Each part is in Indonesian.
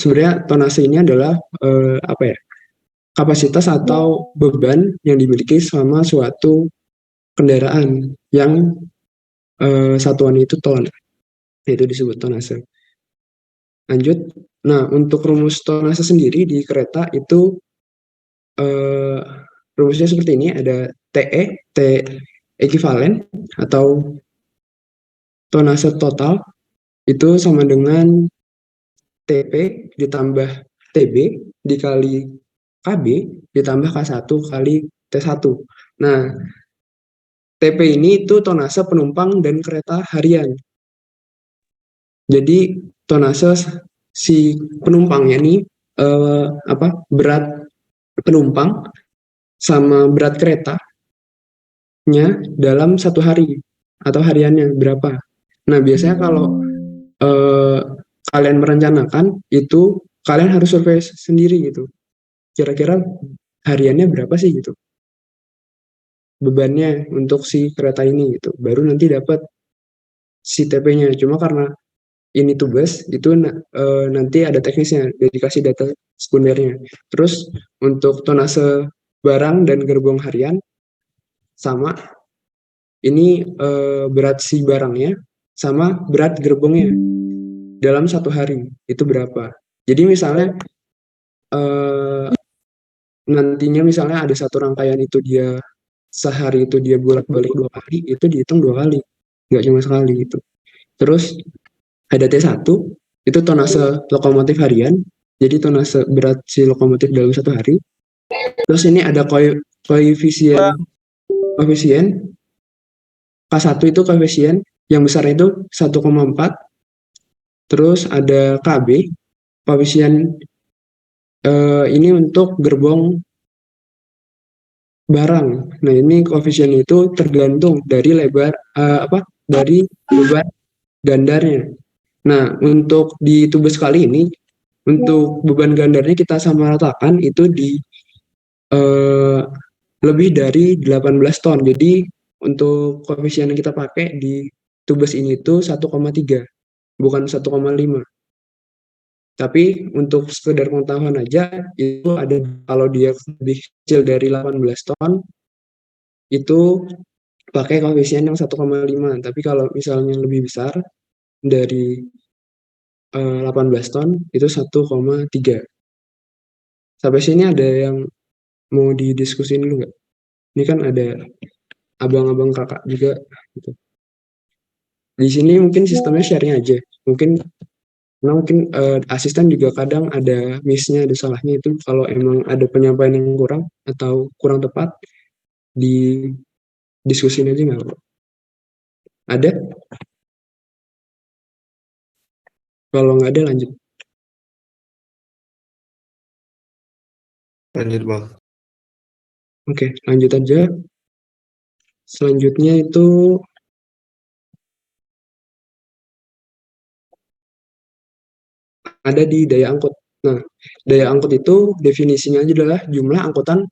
sebenarnya tonase ini adalah kapasitas atau beban yang dimiliki sama suatu kendaraan yang satuan itu ton, itu disebut tonase. Lanjut. Nah, untuk rumus tonase sendiri di kereta itu rumusnya seperti ini, ada TE, T ekivalen atau tonase total itu sama dengan TP ditambah TB dikali KB ditambah K1 kali T1. Nah, TP ini itu tonase penumpang dan kereta harian. Jadi tonase si penumpangnya nih berat penumpang sama berat keretanya dalam satu hari atau hariannya berapa. Nah, biasanya kalau kalian merencanakan itu kalian harus survei sendiri gitu. Kira-kira hariannya berapa sih gitu bebannya untuk si kereta ini gitu. Baru nanti dapat si TP-nya. Cuma karena ini tugas itu nanti ada teknisnya, dikasih data sekundernya. Terus untuk tonase barang dan gerbong harian sama, ini berat si barangnya sama berat gerbongnya dalam satu hari itu berapa. Jadi misalnya nantinya misalnya ada satu rangkaian itu dia sehari itu dia bolak-balik 2 kali, itu dihitung 2 kali, nggak cuma sekali itu. Terus ada T1, itu tonase lokomotif harian, jadi tonase berat si lokomotif dalam satu hari. Terus ini ada koefisien K1 itu koefisien yang besar itu 1,4. Terus ada KB, koefisien ini untuk gerbong barang. Nah, ini koefisien itu tergantung dari lebar dari beban gandarnya. Nah, untuk di tugas kali ini untuk beban gandarnya kita samaratakan itu di lebih dari 18 ton. Jadi untuk koefisien yang kita pakai di tugas ini itu 1,3, bukan 1,5. Tapi untuk sekedar pengetahuan aja, itu ada kalau dia lebih kecil dari 18 ton, itu pakai koefisien yang 1,5. Tapi kalau misalnya lebih besar dari 18 ton, itu 1,3. Sampai sini ada yang mau didiskusin dulu nggak? Ini kan ada abang-abang kakak juga. Gitu. Di sini mungkin sistemnya sharing aja. Mungkin asisten juga kadang ada miss-nya, ada salahnya, itu kalau emang ada penyampaian yang kurang atau kurang tepat di diskusin aja nggak apa. Ada? Kalau nggak ada lanjut. Lanjut bang. Oke, lanjut aja. Selanjutnya itu ada di daya angkut. Nah, daya angkut itu definisinya adalah jumlah angkutan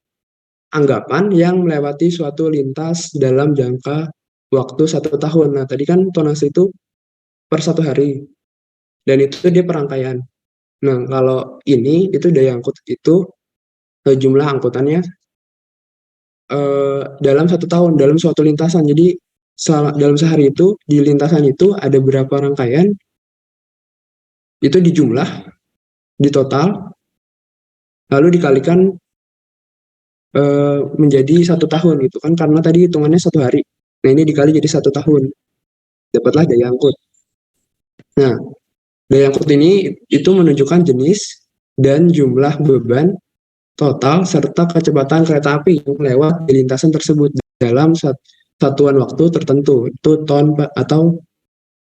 anggapan yang melewati suatu lintas dalam jangka waktu 1 tahun. Nah, tadi kan tonase itu per satu hari, dan itu dia perangkaian. Nah, kalau ini itu daya angkut itu jumlah angkutannya dalam 1 tahun, dalam suatu lintasan. Jadi dalam sehari itu di lintasan itu ada berapa rangkaian, itu dijumlah, di total, lalu dikalikan menjadi 1 tahun gitu kan, karena tadi hitungannya 1 hari. Nah, ini dikali jadi 1 tahun, dapatlah daya angkut. Nah, daya angkut ini itu menunjukkan jenis dan jumlah beban total serta kecepatan kereta api yang lewat di lintasan tersebut dalam satuan waktu tertentu, itu ton atau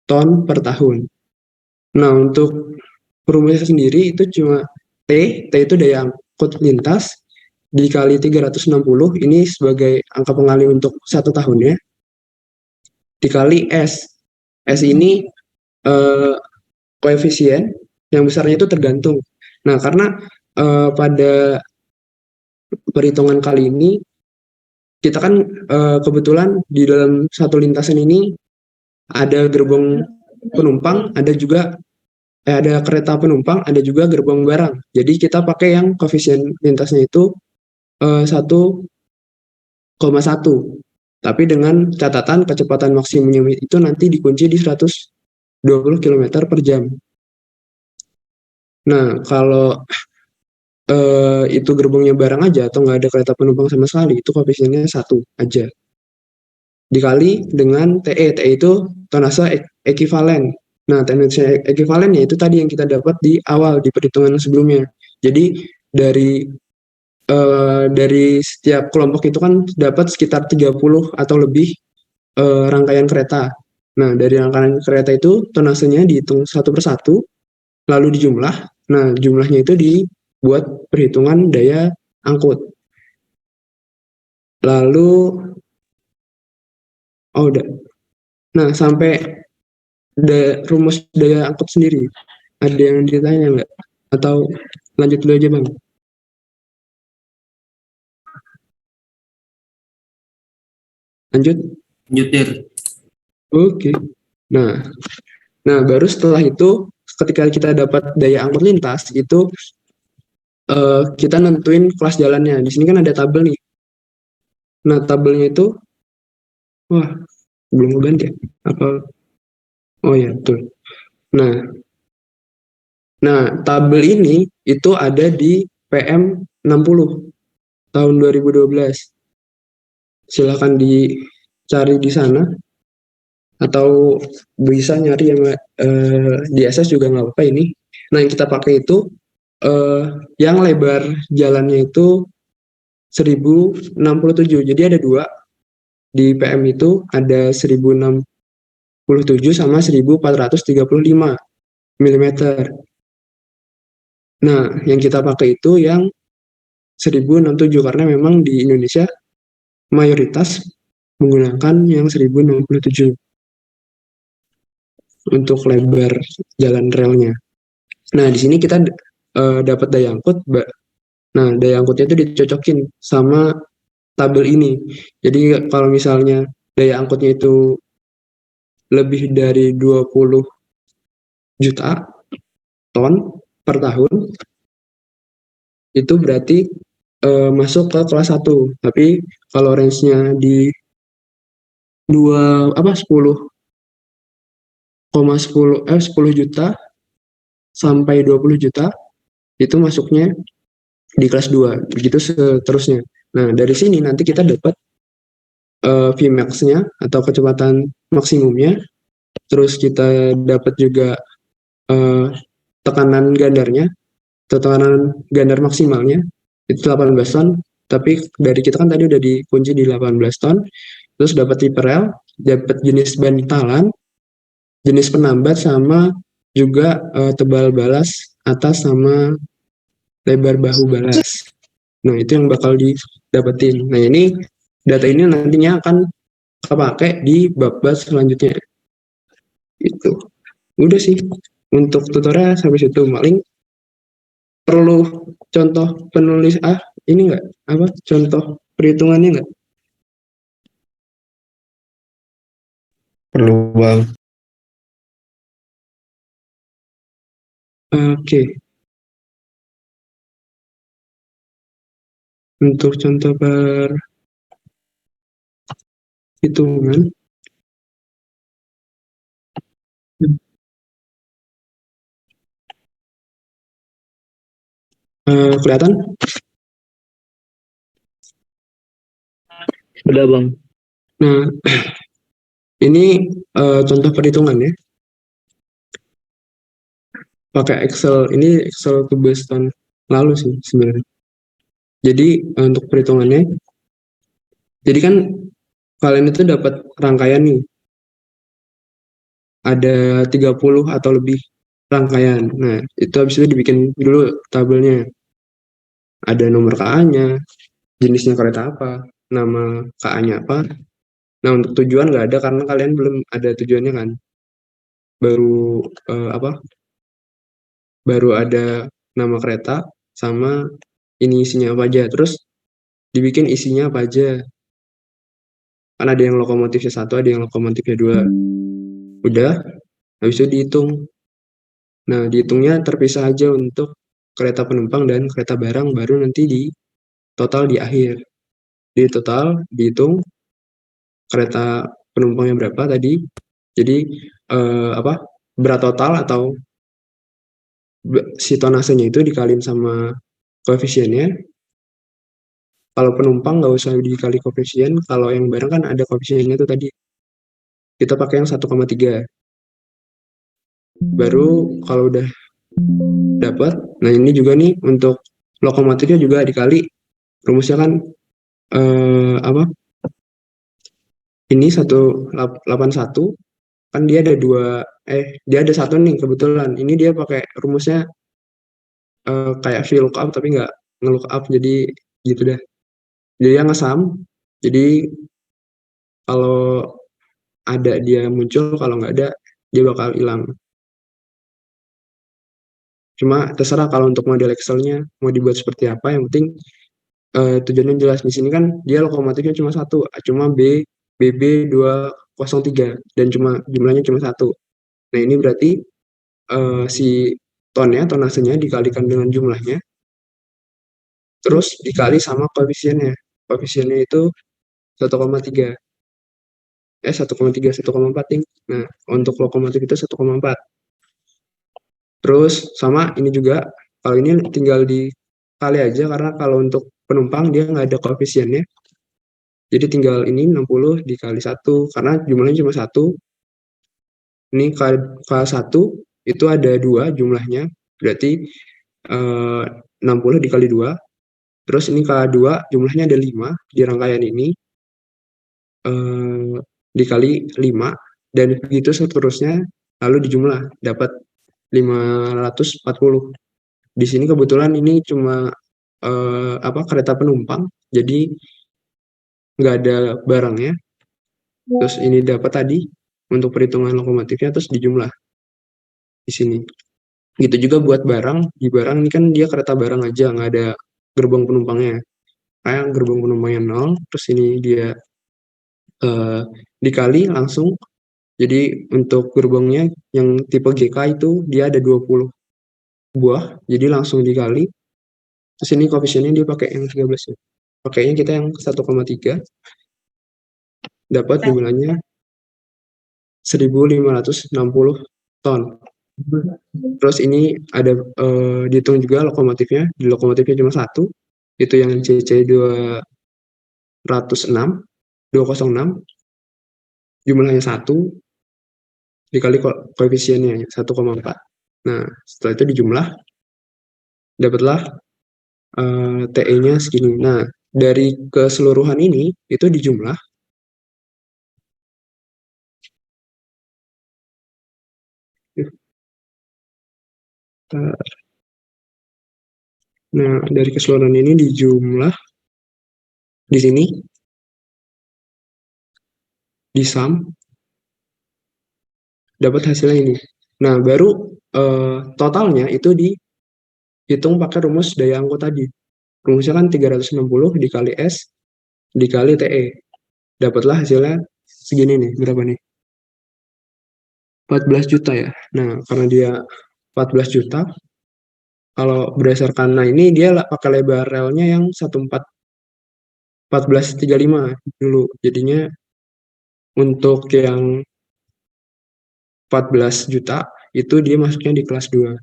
ton per tahun. Nah, untuk rumusnya sendiri itu cuma T itu daya angkut lintas dikali 360, ini sebagai angka pengalih untuk 1 tahunnya, dikali S. S ini koefisien yang besarnya itu tergantung. Nah, karena pada perhitungan kali ini kita kan kebetulan di dalam satu lintasan ini ada gerbong penumpang, ada juga ada kereta penumpang, ada juga gerbong barang. Jadi kita pakai yang koefisien lintasnya itu 1,1. Tapi dengan catatan kecepatan maksimumnya itu nanti dikunci di 120 km per jam. Nah, kalau itu gerbongnya barang aja atau nggak ada kereta penumpang sama sekali, itu koefisiennya 1 aja. Dikali dengan TE. TE itu tonase ekivalen. Nah, tonase ekivalennya itu tadi yang kita dapat di awal, di perhitungan sebelumnya. Jadi dari setiap kelompok itu kan dapat sekitar 30 atau lebih rangkaian kereta. Nah, dari rangkaian kereta itu tonasenya dihitung satu persatu, lalu dijumlah. Nah, jumlahnya itu dibuat perhitungan daya angkut. Lalu, udah. Nah, sampai rumus daya angkut sendiri, ada yang ditanya nggak? Atau lanjut dulu aja, Bang? Lanjut? Lanjut. Oke. Nah, baru setelah itu, ketika kita dapat daya angkut lintas, itu kita nentuin kelas jalannya. Di sini kan ada tabel nih. Nah, tabelnya itu, wah, belum ngeganti ya? Apa? Oh ya, betul. Nah, tabel ini itu ada di PM 60 tahun 2012. Silahkan dicari di sana, atau bisa nyari yang di SS juga nggak apa-apa ini. Nah, yang kita pakai itu yang lebar jalannya itu 1067. Jadi ada dua di PM itu, ada 1067 sama 1435 mm. Nah, yang kita pakai itu yang 1067 karena memang di Indonesia mayoritas menggunakan yang 1067 untuk lebar jalan relnya. Nah, di sini kita dapat daya angkut. Nah, daya angkutnya itu dicocokin sama tabel ini. Jadi kalau misalnya daya angkutnya itu lebih dari 20 juta ton per tahun, itu berarti masuk ke kelas 1. Tapi kalau range-nya di 10 juta sampai 20 juta, itu masuknya di kelas 2, begitu seterusnya. Nah, dari sini nanti kita dapat Vmax-nya atau kecepatan maksimumnya, terus kita dapat juga tekanan gandarnya, atau tekanan gandar maksimalnya, itu 18 ton, tapi dari kita kan tadi udah dikunci di 18 ton, terus dapat tipe rel, dapat jenis bantalan, jenis penambat, sama juga tebal balas atas sama lebar bahu balas. Nah, itu yang bakal didapetin. Nah, ini data ini nantinya akan kepake di bab-bab selanjutnya. Itu. Udah sih. Untuk tutorial sampai situ. Paling perlu contoh penulis ini enggak? Apa? Contoh perhitungannya enggak? Perlu, Bang. Oke. Untuk contoh perhitungan. Kelihatan? Udah, Bang. Nah, ini contoh perhitungan ya. Pakai Excel. Ini Excel tugas tahun lalu sih sebenarnya. Jadi untuk perhitungannya, jadi kan kalian itu dapat rangkaian nih. Ada 30 atau lebih rangkaian. Nah, itu habis itu dibikin dulu tabelnya. Ada nomor KA-nya, jenisnya kereta apa, nama KA-nya apa. Nah, untuk tujuan nggak ada karena kalian belum ada tujuannya kan. Baru baru ada nama kereta sama ini isinya apa aja. Terus dibikin isinya apa aja. Kan ada yang lokomotifnya 1, ada yang lokomotifnya 2. Udah, habis itu dihitung Nah, dihitungnya terpisah aja untuk kereta penumpang dan kereta barang, baru nanti di total di akhir. Di total dihitung kereta penumpangnya berapa tadi. Jadi berat total atau si tonasenya itu dikaliin sama koefisiennya. Kalau penumpang nggak usah dikali koefisien, kalau yang barang kan ada koefisiennya tuh tadi. Kita pakai yang 1,3. Baru kalau udah dapat, nah ini juga nih untuk lokomotifnya juga dikali. Rumusnya kan ini 181 kan dia ada dia ada satu nih kebetulan. Ini dia pakai rumusnya kayak VLOOKUP tapi nggak nge-lookup, jadi gitu deh. Jadi yang ngesam, jadi kalau ada dia muncul, kalau nggak ada dia bakal hilang. Cuma terserah kalau untuk model Excel-nya mau dibuat seperti apa, yang penting tujuannya jelas. Di sini kan dia lokomotifnya cuma satu, cuma BB203 dan cuma jumlahnya cuma satu. Nah ini berarti si tonasenya dikalikan dengan jumlahnya, terus dikali sama koefisiennya. Koefisiennya itu 1,3. 1,3, 1,4 ding. Nah, untuk lokomotif itu 1,4. Terus sama ini juga, kalau ini tinggal dikali aja, karena kalau untuk penumpang dia nggak ada koefisiennya. Jadi tinggal ini 60 dikali 1, karena jumlahnya cuma 1. Ini K1 itu ada 2 jumlahnya, berarti 60 dikali 2. Terus ini K2 jumlahnya ada 5 di rangkaian ini, dikali 5, dan begitu seterusnya, lalu dijumlah, dapat 540. Di sini kebetulan ini cuma kereta penumpang, jadi nggak ada barangnya. Terus ini dapat tadi untuk perhitungan lokomotifnya, terus dijumlah di sini. Gitu juga buat barang. Di barang ini kan dia kereta barang aja, nggak ada gerbong penumpangnya. Kayak gerbong penumpangnya 0, terus ini dia dikali langsung. Jadi untuk gerbongnya yang tipe GK itu dia ada 20 buah, jadi langsung dikali. Terus ini koefisiennya dia pakai yang 13 ya. Pakainya kita yang 1,3, dapat jumlahnya 1.560 ton. Terus ini ada dihitung juga lokomotifnya. Di lokomotifnya cuma satu, itu yang CC 206, jumlahnya 1 dikali koefisiennya 1,4. Nah, setelah itu dijumlah, dapatlah TE-nya segini. Nah, dari keseluruhan ini itu dijumlah. Nah, dari keseluruhan ini dijumlah di sini, di sum, dapat hasilnya ini. Nah, baru totalnya itu dihitung pakai rumus daya angkut tadi. Rumusnya kan 360 dikali S dikali TE. Dapatlah hasilnya segini nih, berapa nih? 14 juta ya. Nah, karena dia 14 juta, kalau berdasarkan, nah ini dia pakai lebar relnya yang 1435 dulu. Jadinya untuk yang 14 juta itu dia masuknya di kelas 2.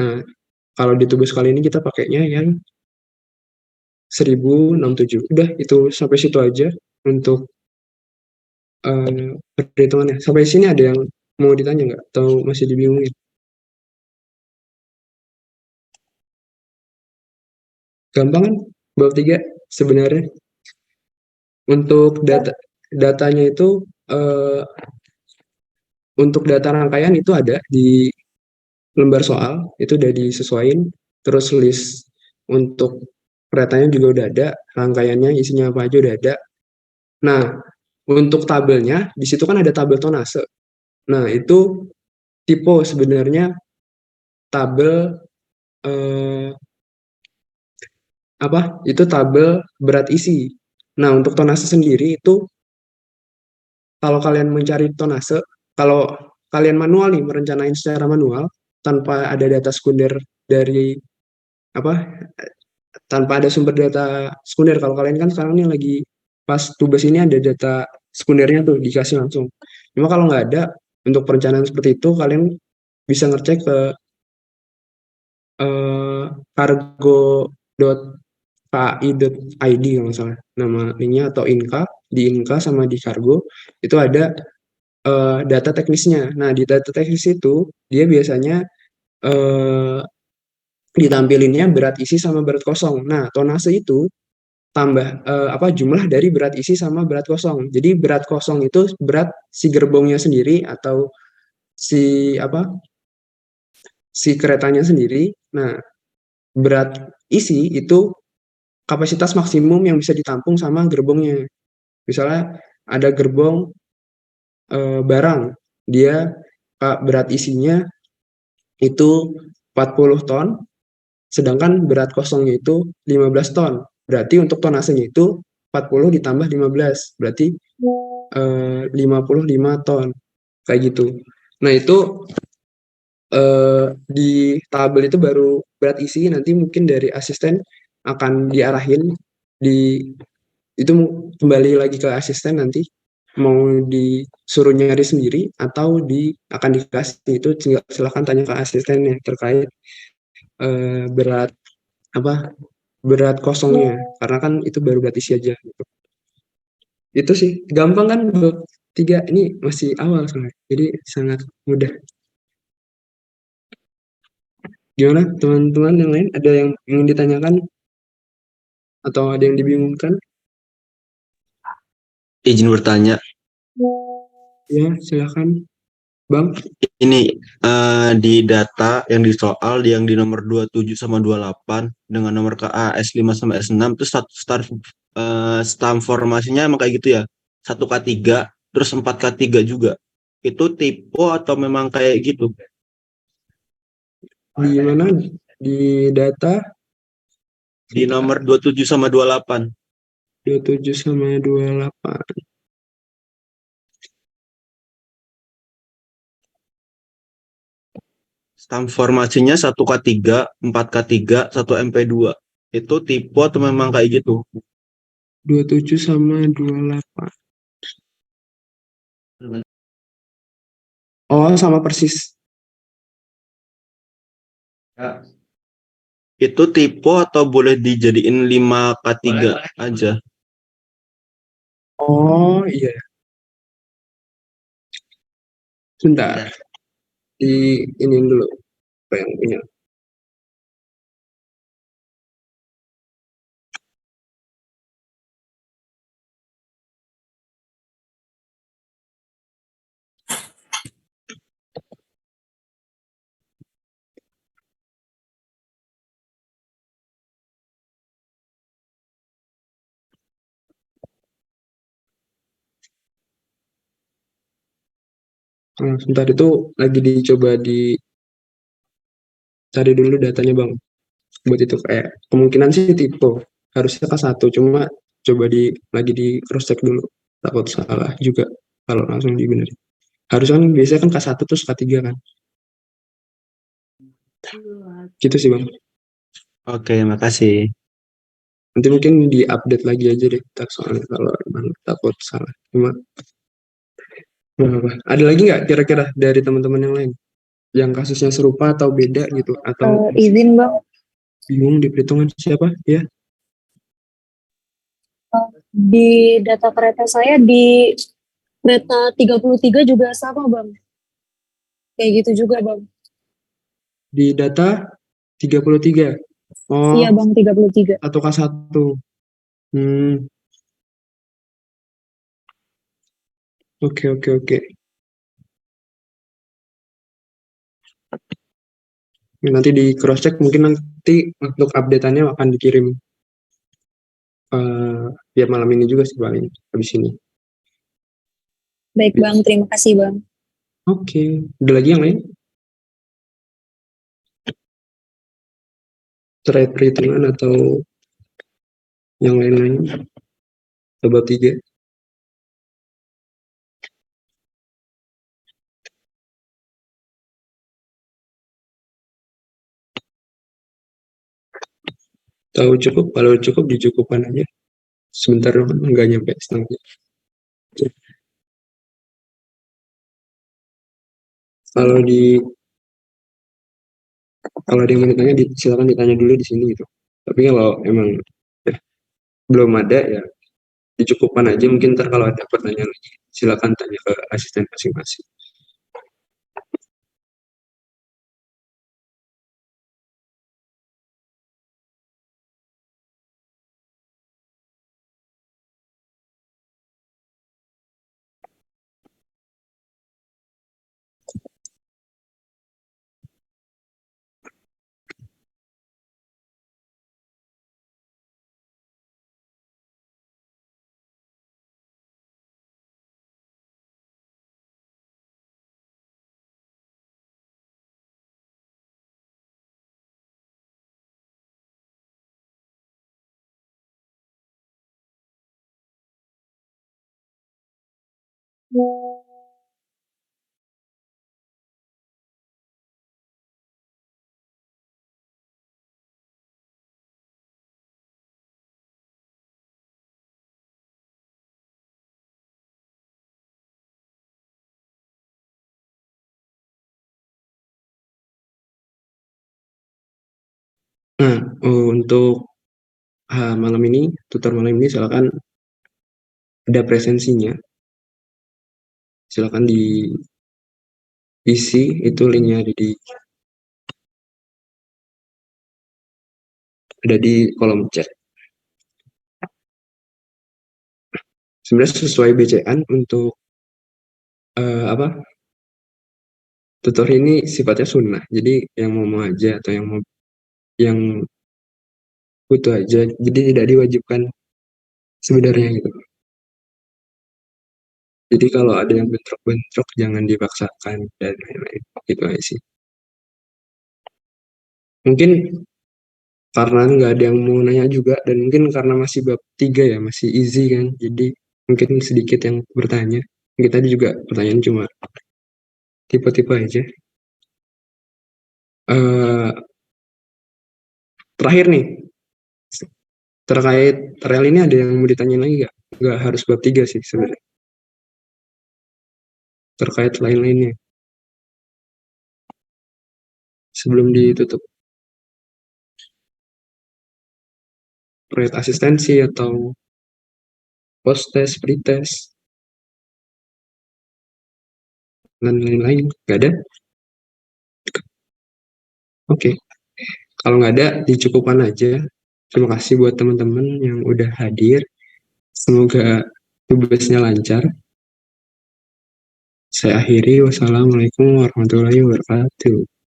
Nah, kalau di tugas kali ini kita pakainya yang 1067. Udah, itu sampai situ aja untuk perhitungannya. Sampai sini ada yang mau ditanya nggak? Atau masih dibingungin? Gampang kan? Bab 3 sebenarnya. Untuk datanya itu, untuk data rangkaian itu ada di lembar soal, itu udah disesuaikan. Terus list untuk keretanya juga udah ada, rangkaiannya isinya apa aja udah ada. Nah, untuk tabelnya, di situ kan ada tabel tonase. Nah, itu tipe sebenarnya tabel itu tabel berat isi. Nah, untuk tonase sendiri itu, kalau kalian mencari tonase, kalau kalian manual nih, merencanain secara manual, tanpa ada data sekunder dari apa tanpa ada sumber data sekunder. Kalau kalian kan sekarang nih lagi pas tugas ini ada data sekundernya tuh dikasih langsung. Cuma kalau nggak ada untuk perencanaan seperti itu kalian bisa ngecek ke cargo.kai.id kalau nggak salah nama linknya, atau Inka, di Inka sama di Cargo itu ada data teknisnya. Nah, di data teknis itu dia biasanya eh, ditampilinnya berat isi sama berat kosong. Nah, tonase itu tambah jumlah dari berat isi sama berat kosong. Jadi berat kosong itu berat si gerbongnya sendiri atau si apa si keretanya sendiri. Nah, berat isi itu kapasitas maksimum yang bisa ditampung sama gerbongnya. Misalnya ada gerbong barang, dia berat isinya itu 40 ton, sedangkan berat kosongnya itu 15 ton. Berarti untuk tonasenya itu 40 ditambah 15, berarti 55 ton. Kayak gitu. Nah, itu di tabel itu baru berat isi, nanti mungkin dari asisten akan diarahin di itu kembali lagi ke asisten nanti mau disuruh nyari sendiri atau akan dikasih itu, silahkan tanya ke asistennya terkait berat apa berat kosongnya, karena kan itu baru berat isi aja gitu. Itu sih gampang kan bab 3 ini, masih awal sebenarnya jadi sangat mudah. Gimana teman-teman yang lain, ada yang ingin ditanyakan atau ada yang dibingungkan? Izin bertanya, Ya, silakan Bang. ini di data yang di soal yang di nomor 27 sama 28 dengan nomor KA S5 sama S6 itu stam formasinya emang kayak gitu ya? 1K3 terus 4K3 juga. Itu tipe atau memang kayak gitu? Di mana? Di data Di nomor 27 sama 28. 27 sama 28. Stam formasinya 1K3, 4K3, 1MP2. Itu tipe atau memang kayak gitu? 27 sama 28. Oh, sama persis. Itu tipe atau boleh dijadiin 5K3 aja? Oh, iya. Sebentar. Di ini dulu apa yang punya. Sebentar, itu lagi dicoba dicari dulu datanya Bang. Buat itu kayak kemungkinan sih tipe. Harusnya K1, cuma coba lagi di cross check dulu. Takut salah juga kalau langsung dibenerin. Harusnya kan biasanya kan K1 terus K3 kan. Gitu sih Bang. Oke, makasih. Nanti mungkin di-update lagi aja deh, ntar soalnya kalau emang takut salah. Cuma nggak apa-apa. Ada lagi nggak kira-kira dari teman-teman yang lain? Yang kasusnya serupa atau beda gitu? Atau Izin Bang, bingung di perhitungan siapa? Ya, di data kereta saya di kereta 33 juga sama Bang. Kayak gitu juga Bang. di data 33. Oh, Iya Bang, 33. atau K1. Hmm, oke, oke, oke. Nanti di cross check, mungkin nanti untuk update-annya akan dikirim ya malam ini juga sih paling habis ini. Baik Bang, terima kasih Bang. Oke, ada lagi yang lain? Terkait perhitungan atau yang lain-lain? Coba 3. Tahu cukup, kalau cukup dicukupkan aja. Sebentar doang, nggak nyampe setengah jam. Kalau ada yang mau ditanya, silakan ditanya dulu di sini gitu. Tapi kalau emang belum ada ya dicukupkan aja. Mungkin ntar kalau ada pertanyaan lagi, silakan tanya ke asisten masing-masing. Nah, untuk malam ini, tutor malam ini silakan ada presensinya. Silakan diisi, itu linknya ada di kolom chat. Sebenarnya sesuai BCN untuk tutor ini sifatnya sunnah. Jadi yang mau aja atau yang butuh aja. Jadi tidak diwajibkan sebenarnya gitu. Jadi kalau ada yang bentrok-bentrok jangan dipaksakan dan lain-lain. Gitu aja sih. Mungkin karena nggak ada yang mau nanya juga dan mungkin karena masih bab 3 ya, masih easy kan. Jadi mungkin sedikit yang bertanya. Kita juga pertanyaan cuma tipe-tipe aja. Terakhir nih, terkait rel ini ada yang mau ditanya lagi nggak? Nggak harus bab 3 sih sebenarnya. Terkait lain-lainnya. Sebelum ditutup. Terkait asistensi atau post test, pretest, dan lain-lain. Nggak ada? Oke. Kalau nggak ada, dicukupkan aja. Terima kasih buat teman-teman yang udah hadir. Semoga tugasnya lancar. Saya akhiri. Wassalamualaikum warahmatullahi wabarakatuh.